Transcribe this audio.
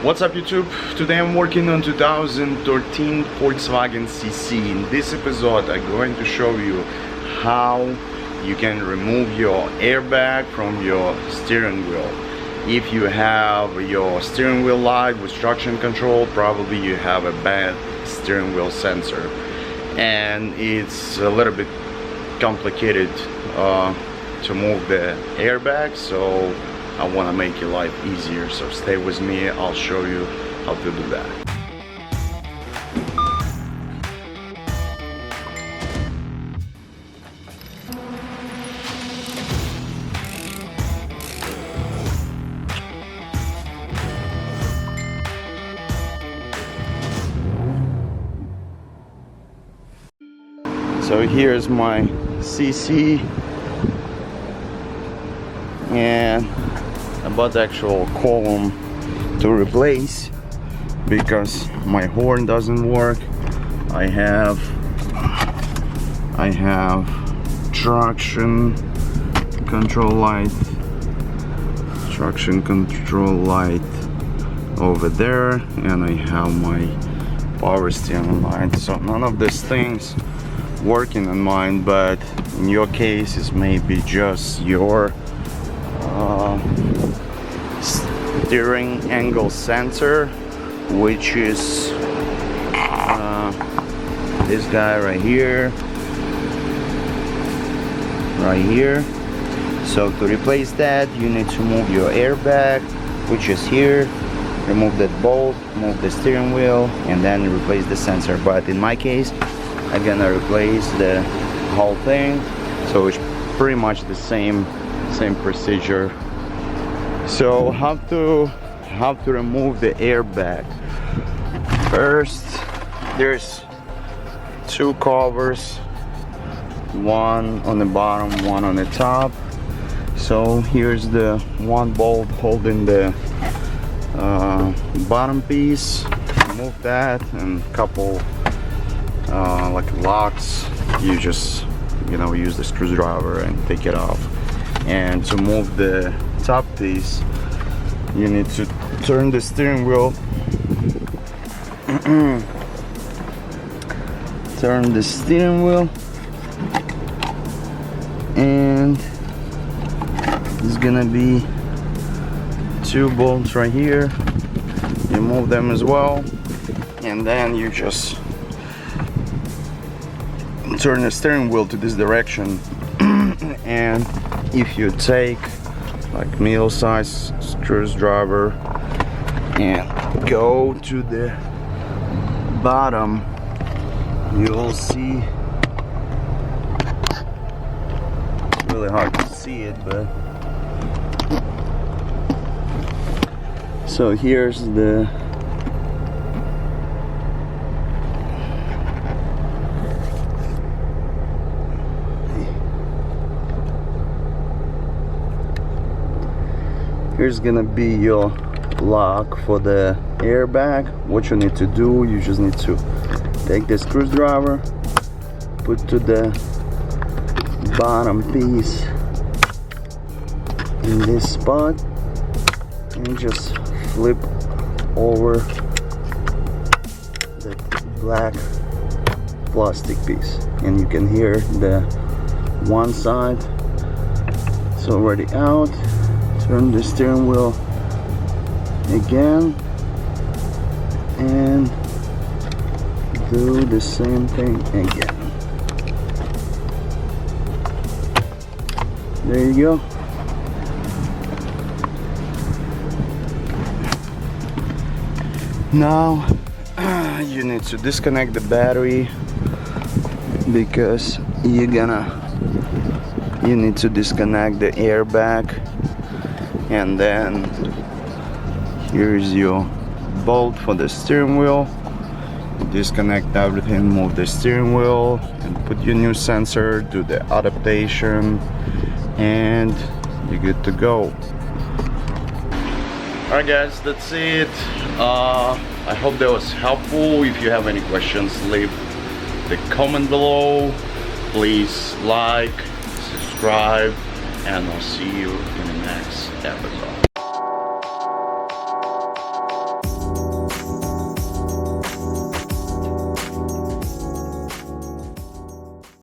What's up YouTube? Today I'm working on 2013 Volkswagen CC. In this episode I'm going to show you how you can remove your airbag from your steering wheel. If you have your steering wheel light with traction control, probably you have a bad steering wheel sensor. And it's a little bit complicated to move the airbag, so I want to make your life easier, so stay with me. I'll show you how to do that. So here's my CC, and I bought the actual column to replace because my horn doesn't work. I have traction control light over there, and I have my power steering light. So none of these things working on mine, but in your case it's maybe just your steering angle sensor, which is this guy right here. So to replace that, you need to move your airbag, which is here, remove that bolt, move the steering wheel, and then replace the sensor. But in my case, I'm gonna replace the whole thing, so it's pretty much the same procedure. So how to remove the airbag? First, there's two covers, one on the bottom, one on the top. So here's the one bolt holding the bottom piece. Remove that, and a couple like locks. You just use the screwdriver and take it off. And to move the top piece, you need to turn the steering wheel and there's gonna be two bolts right here. You move them as well, and then you just turn the steering wheel to this direction. And if you take like middle-sized screwdriver and go to the bottom, you'll see, it's really hard to see it, but so here's the here's gonna be your lock for the airbag. What you need to do, you just need to take the screwdriver, put to the bottom piece in this spot, and just flip over the black plastic piece, and you can hear the one side it's already out. Turn the steering wheel again and do the same thing again. There you go. Now you need to disconnect the battery, because you need to disconnect the airbag. And then here's your bolt for the steering wheel. Disconnect everything, move the steering wheel, and put your new sensor, do the adaptation, and you're good to go. Alright guys, that's it. I hope that was helpful. If you have any questions, leave the comment below. Please like, subscribe, and I'll see you in the next episode.